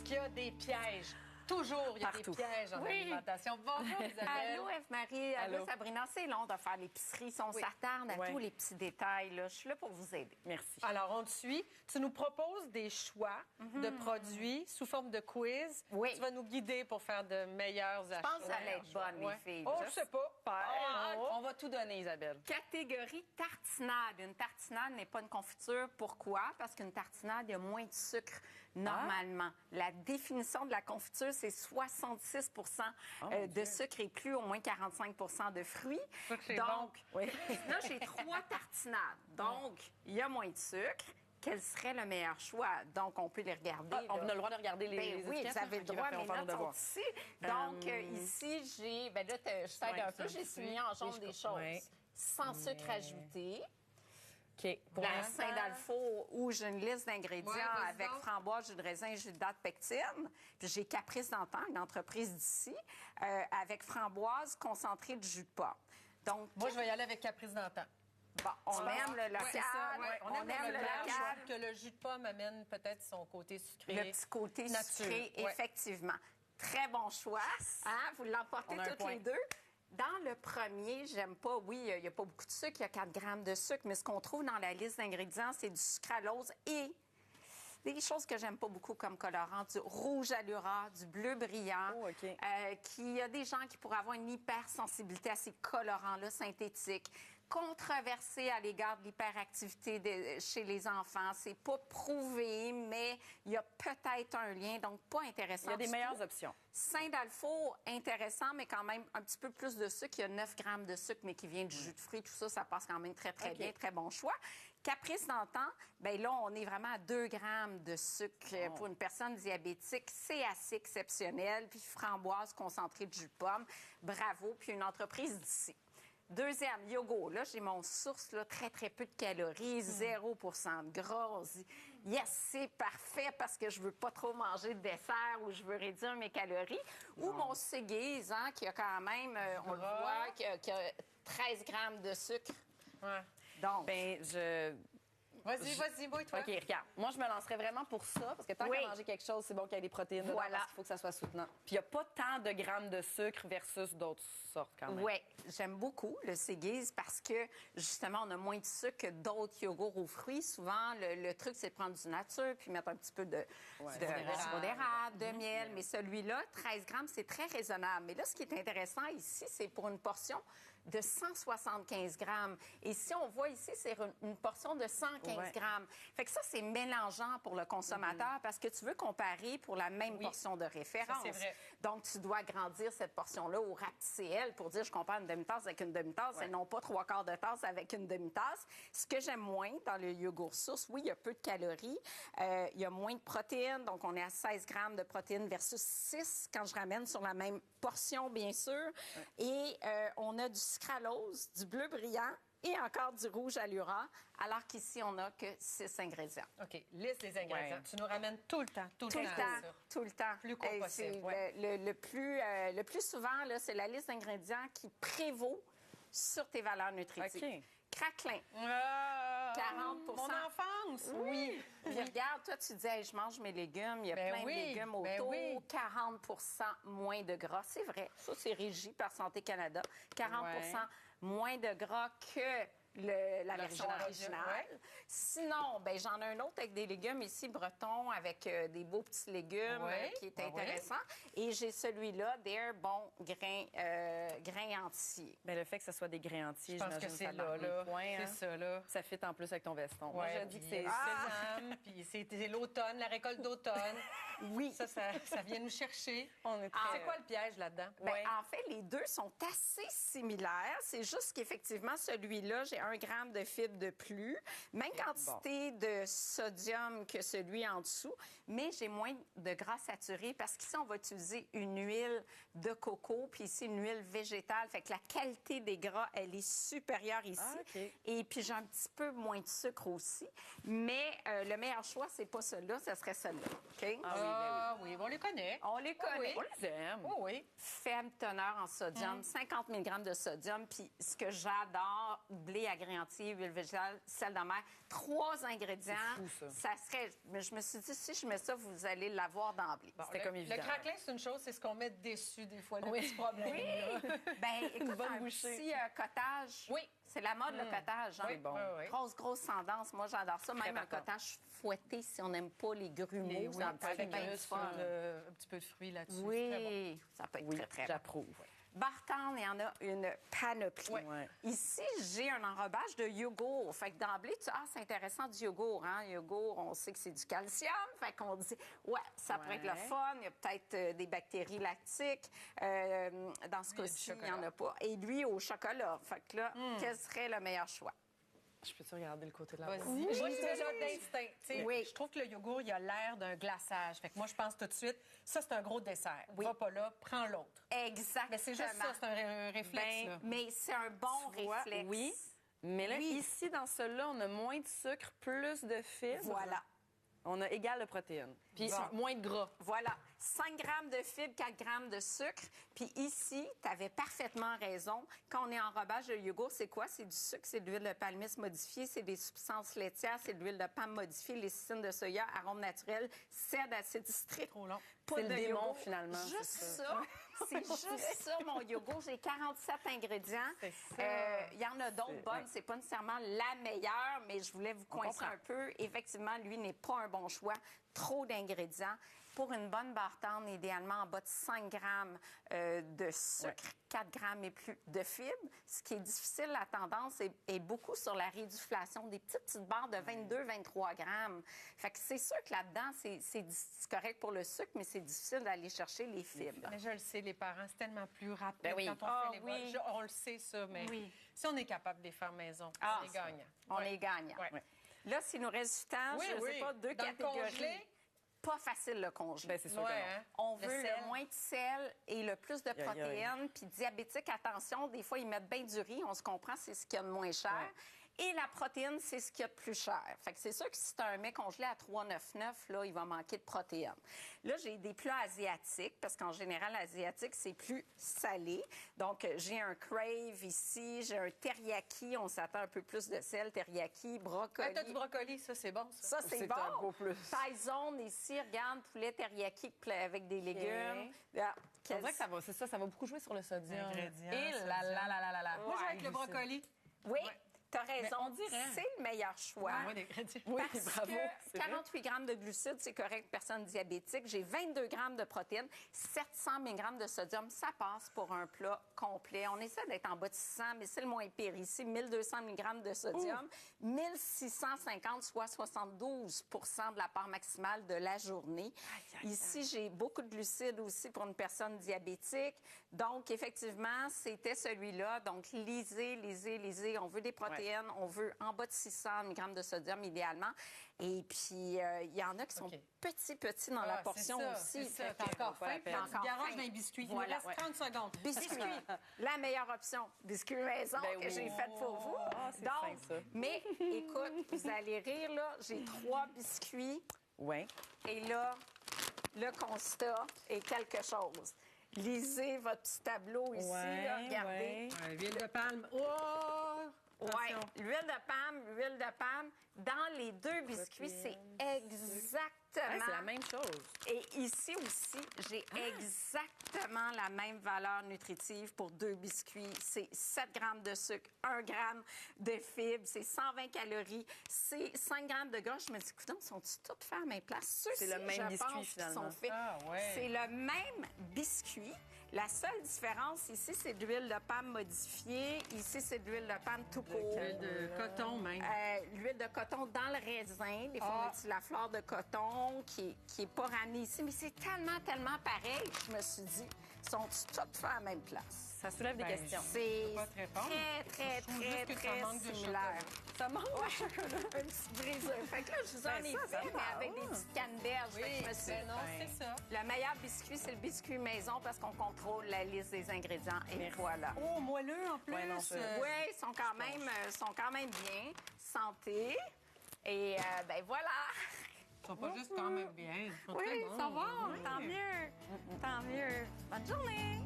qu'il y a des pièges. Toujours, il y a Partout. des pièges en alimentation. Bonjour, Isabelle. Allô, Eve-Marie. Allô, Allô. Sabrina. C'est long de faire l'épicerie. Si on s'attarde à Ouais. tous les petits détails, là, je suis là pour vous aider. Merci. Alors, on te suit. Tu nous proposes des choix de produits sous forme de quiz. Oui. Tu vas nous guider pour faire de meilleurs achats. Je pense que ça allait être bonne, Ouais. les filles. Oh, je sais pas. On va tout donner, Isabelle. Catégorie tartinade. Une tartinade n'est pas une confiture. Pourquoi? Parce qu'une tartinade, il y a moins de sucre normalement. La définition de la confiture, c'est 66 de sucre et plus, au moins 45 de fruits. Ça, c'est Donc, bon. là, j'ai 3 tartinades. Donc, il y a moins de sucre. Quel serait le meilleur choix? Donc, on peut les regarder. On là. a le droit de regarder les Ben oui, étiquettes, vous avez le OK, droit, parfait, mes on va faire notes nos sont devoirs. ici. Donc, ici, j'ai... Ben là, je t'aide Ouais, un peu. ça, J'ai oui. souligné en jaune Oui, des je- choses. ouais. Sans sucre ajouté. OK. Pour La l'instant, Saint-Dalfo, où j'ai une liste d'ingrédients Ouais, vas-y avec donc. framboise, jus de raisin, jus de date, pectine. Puis j'ai Caprice d'antan, une entreprise d'ici, avec framboise concentrée de jus de pomme. Donc, Moi, je vais y aller avec Caprice d'antan. bon, on aime le local, C'est ça, ouais. on aime le local. Je trouve que le jus de pomme amène peut-être son côté sucré. Le petit côté nature. sucré, Ouais. effectivement. Très bon choix. Hein? Vous l'emportez On a un toutes point. les deux. Dans le premier, j'aime pas, oui, il n'y a pas beaucoup de sucre, il y a 4 grammes de sucre, mais ce qu'on trouve dans la liste d'ingrédients, c'est du sucralose et des choses que j'aime pas beaucoup comme colorant, du rouge allura, du bleu brillant, Oh, OK. qu'il y a des gens qui pourraient avoir une hypersensibilité à ces colorants-là synthétiques. Controversé à l'égard de l'hyperactivité chez les enfants. C'est pas prouvé, mais il y a peut-être un lien, donc pas intéressant. il y a des du meilleures tout. options. Saint-Dalfo, intéressant, mais quand même un petit peu plus de sucre. Il y a 9 grammes de sucre, mais qui vient du jus de fruits. Tout ça, ça passe quand même très, très OK. bien. Très bon choix. Caprice d'antan, bien là, on est vraiment à 2 grammes de sucre pour une personne diabétique. C'est assez exceptionnel. Puis framboise concentrée de jus de pomme. Bravo. Puis une entreprise d'ici. Deuxième, yogourt. Là, j'ai mon source, là, très, très peu de calories, 0 de gras. On se dit, yes, c'est parfait parce que je veux pas trop manger de dessert ou je veux réduire mes calories. Ou mon Seguise, hein, qui a quand même, on le voit, qui a 13 grammes de sucre. Ouais. Donc, Ben, Vas-y, moi, toi. OK, regarde. Moi, je me lancerais vraiment pour ça, parce que tant Oui. qu'à manger quelque chose, c'est bon qu'il y ait des protéines dedans, Voilà. parce qu'il faut que ça soit soutenant. Puis il n'y a pas tant de grammes de sucre versus d'autres sortes, quand même. oui, j'aime beaucoup le Seguise parce que, justement, on a moins de sucre que d'autres yogourts aux fruits. Souvent, le truc, c'est de prendre du nature puis mettre un petit peu de sirop d'érable, de miel. Mais celui-là, 13 grammes, c'est très raisonnable. Mais là, ce qui est intéressant ici, c'est pour une portion de 175 grammes. Et si on voit ici, c'est une portion de 115 grammes. Fait que ça, c'est mélangeant pour le consommateur parce que tu veux comparer pour la même portion de référence. Ça, c'est vrai. Donc, tu dois agrandir cette portion-là au rapetitiel pour dire je compare une demi-tasse avec une demi-tasse et non pas 3/4 de tasse avec une demi-tasse. Ce que j'aime moins dans le yogourt source, oui, il y a peu de calories, il y a moins de protéines, donc on est à 16 grammes de protéines versus 6 quand je ramène sur la même portion, bien sûr. Et on a du sucralose, du bleu brillant et encore du rouge allura, alors qu'ici, on n'a que 6 ingrédients. OK, liste des ingrédients. Ouais. Tu nous ramènes tout le temps, Tout le temps, tout le temps. Plus court Et possible, c'est ouais. le plus souvent, là, c'est la liste d'ingrédients qui prévaut sur tes valeurs nutritives. OK. Craquelin. 40 Mon enfance! Oui. Puis regarde, toi, tu dis, hey, je mange mes légumes, il y a Ben plein oui, de légumes ben autour, oui. 40 moins de gras. C'est vrai, ça, c'est régi par Santé Canada. 40 Ouais. moins de gras que la version version originale. ouais. Sinon, ben j'en ai un autre avec des légumes ici, breton, avec des beaux petits légumes Ouais, qui est ben intéressant. Et j'ai celui-là, Dare Bon grain entier. Ben, le fait que ce soit des grains entiers, Je pense que j'imagine c'est ça là, donne des là. points, C'est hein. ça, là. Ça fit en plus avec ton veston. Moi, je dis que c'est... sésame, puis c'est l'automne, la récolte d'automne. Oui. Ça vient nous chercher. On est très... C'est quoi le piège là-dedans? Ben, Ouais. en fait, les deux sont assez similaires. C'est juste qu'effectivement, celui-là, j'ai 1 gramme de fibres de plus. Même quantité de sodium que celui en dessous, mais j'ai moins de gras saturé parce qu'ici, on va utiliser une huile de coco, puis ici, une huile végétale. Fait que la qualité des gras, elle est supérieure ici. Ah, OK. Et puis, j'ai un petit peu moins de sucre aussi. Mais le meilleur choix, c'est pas celui-là, ce serait celui-là. OK? Ah oui, on les connaît. On les connaît. oui. On les aime. Oh oui. Faible teneur en sodium, 50 mg de sodium. Puis ce que j'adore, blé agrément entier, huile végétale, sel de mer. 3 ingrédients. C'est fou, ça. Serait... Mais je me suis dit, si je mets ça, vous allez l'avoir d'emblée. Bon, C'était comme évident. Le craquelin, c'est une chose, c'est ce qu'on met dessus, des fois, le Oui. petit problème. là. Ben, écoute, bonne un bouchée. petit cottage. Oui. C'est la mode, le cottage. Hein? Oui, bon. oui, oui. Grosse tendance. Moi, j'adore ça. Même un d'accord. cottage fouetté, si on n'aime pas les grumeaux, Les- oui, ça peut être avec bien un du fun. un petit peu de fruits là-dessus. c'est très bon. Oui, ça peut être Oui, très, très bon. j'approuve. Bartend, il y en a une panoplie. Ouais. Ici, j'ai un enrobage de yogourt. Fait que d'emblée, c'est intéressant du yogourt. Hein? Yogourt, on sait que c'est du calcium. Fait qu'on dit, ouais, ça pourrait être le Ouais. fun. Il y a peut-être des bactéries lactiques. Dans ce du cas-ci, il n'y en chocolat. a pas. Et lui, au chocolat. Fait que là, quel serait le meilleur choix? Je peux-tu regarder le côté de la Vas-y. boîte? Moi, je suis déjà d'instinct. Tu sais, Oui. Je trouve que le yogourt, il a l'air d'un glaçage. Fait que moi, je pense tout de suite, ça, c'est un gros dessert. Oui. Va pas là, prends l'autre. Exactement. Mais c'est juste ça, c'est un réflexe. là. Mais c'est un bon Tu vois, réflexe. oui. Mais là, Oui. ici, dans celui-là, on a moins de sucre, plus de fibres. Voilà. On a égal de protéines. Puis Bon. moins de gras. Voilà. 5 grammes de fibres, 4 grammes de sucre. Puis ici, tu avais parfaitement raison. Quand on est en enrobage de yogourt, c'est quoi? C'est du sucre, c'est de l'huile de palmiste modifiée, c'est des substances laitières, c'est de l'huile de palme modifiée, lécithine de soya, arômes naturels, cèdre, acide citrique. Trop long. C'est le démon, yogourt. finalement, Juste c'est ça. C'est juste ça, mon yogourt. J'ai 47 ingrédients. C'est ça. Il y en a d'autres C'est- bonnes. ouais. C'est pas nécessairement la meilleure, mais je voulais vous coincer comprend. un peu. Effectivement, lui n'est pas un bon choix. Trop d'ingrédients. Pour une bonne barre tendre, idéalement en bas de 5 grammes de sucre, 4 grammes et plus de fibres. Ce qui est difficile, la tendance est beaucoup sur la réduflation, des petites barres de 22-23 grammes. Fait que c'est sûr que là-dedans, c'est correct pour le sucre, mais c'est difficile d'aller chercher les fibres. Mais je le sais, les parents, c'est tellement plus rapide Ben oui. quand on Ah, fait les oui. bols. On le sait, ça, mais Oui. si on est capable de les faire maison, Ah, on est gagnant. On est gagnant. Ouais. Là, s'il nous reste du temps, Oui, je ne sais oui. pas, 2 Dans le catégories. congelé? Pas facile, le congelé. Ben, c'est sûr Ouais, que non. hein? On Le veut sel. le moins de sel et le plus de aïe. protéines. Puis diabétique, attention, des fois, ils mettent bien du riz. On se comprend, c'est ce qu'il y a de moins cher. Ouais. Et la protéine, c'est ce qu'il y a de plus cher. Fait que c'est sûr que si tu as un mets congelé à 3,99, là, il va manquer de protéines. Là, j'ai des plats asiatiques, parce qu'en général, asiatique, c'est plus salé. Donc, j'ai un crave ici, j'ai un teriyaki. On s'attend un peu plus de sel, teriyaki, brocoli. Ah, t'as du brocoli, ça, c'est bon, ça. Ça, c'est C'est bon. un beau plus. Thaïzone ici, regarde, poulet teriyaki avec des légumes. Ah, On dirait que ça va, c'est ça, ça va beaucoup jouer sur le sodium. Ingrédients, Et sodium. là. Moi, je vais avec le Ouais, brocoli. Oui, t'as raison. on dirait. C'est le meilleur choix. Moi, l'ingrédient. Oui, Parce bravo. que c'est vrai. 48 grammes de glucides, c'est correct, personne diabétique. J'ai 22 grammes de protéines, 700 mg de sodium. Ça passe pour un plat complet. On essaie d'être en bas de 600, mais c'est le moins pire. Ici, 1200 mg de sodium, 1650, soit 72 de la part maximale de la journée. Ici, j'ai beaucoup de glucides aussi pour une personne diabétique. Donc, effectivement, c'était celui-là. Donc, lisez. On veut des protéines. On veut en bas de 600 mg de sodium, idéalement. Et puis, il y en a qui sont OK. petits dans la portion aussi. C'est ça. Fait T'as que- encore pas faim, la puis peine. tu garages d'un biscuit. Il nous Voilà, reste ouais. 30 secondes. Biscuit, la meilleure option. Biscuit maison Ben que oui. j'ai faite pour vous. Ah, c'est fin, ça. Mais écoute, vous allez rire, là. J'ai 3 biscuits. Oui. Et là, le constat est quelque chose. Lisez votre petit tableau ici, là, regardez. Huile de palme. Oh! Oui, Attention. l'huile de palme. Dans les 2 biscuits, c'est exactement... Ouais, c'est la même chose. Et ici aussi, j'ai exactement la même valeur nutritive pour 2 biscuits. C'est 7 grammes de sucre, 1 gramme de fibres, c'est 120 calories, c'est 5 grammes de gras. Je me dis, écoute, sont-ils toutes faits à la même place? C'est le même je biscuit, pense qu'ils finalement. sont faits. Ah, ouais. C'est le même biscuit. La seule différence ici, c'est de l'huile de palme modifiée. Ici, c'est de l'huile de palme tout court. Huile de coton, même. L'huile de coton dans le raisin. Des fois, on utilise la fleur de coton qui est pas ramenée ici. Mais c'est tellement pareil, je me suis dit, sont-ils toutes faits à la même place? Ça soulève des Ben, questions. C'est pas te répondre. très, Je trouve juste que ça manque de similaire. Ça manque de chocolat. Une petite brise. Fait que là, je vous en Ben, ai ça, ça fait, mais va. avec des petites canneberges. Fait que je me suis Ben non, fin. c'est ça. Le meilleur biscuit, c'est le biscuit maison parce qu'on contrôle la liste des ingrédients. Et voilà. Oh, moelleux en plus. Ouais, non, ça- Oui, ils sont quand même bien. Santé. Et ben voilà. Ils sont pas juste quand même bien. Ils sont très Oui, bons. ça va. Tant mieux. Tant mieux. Bonne journée.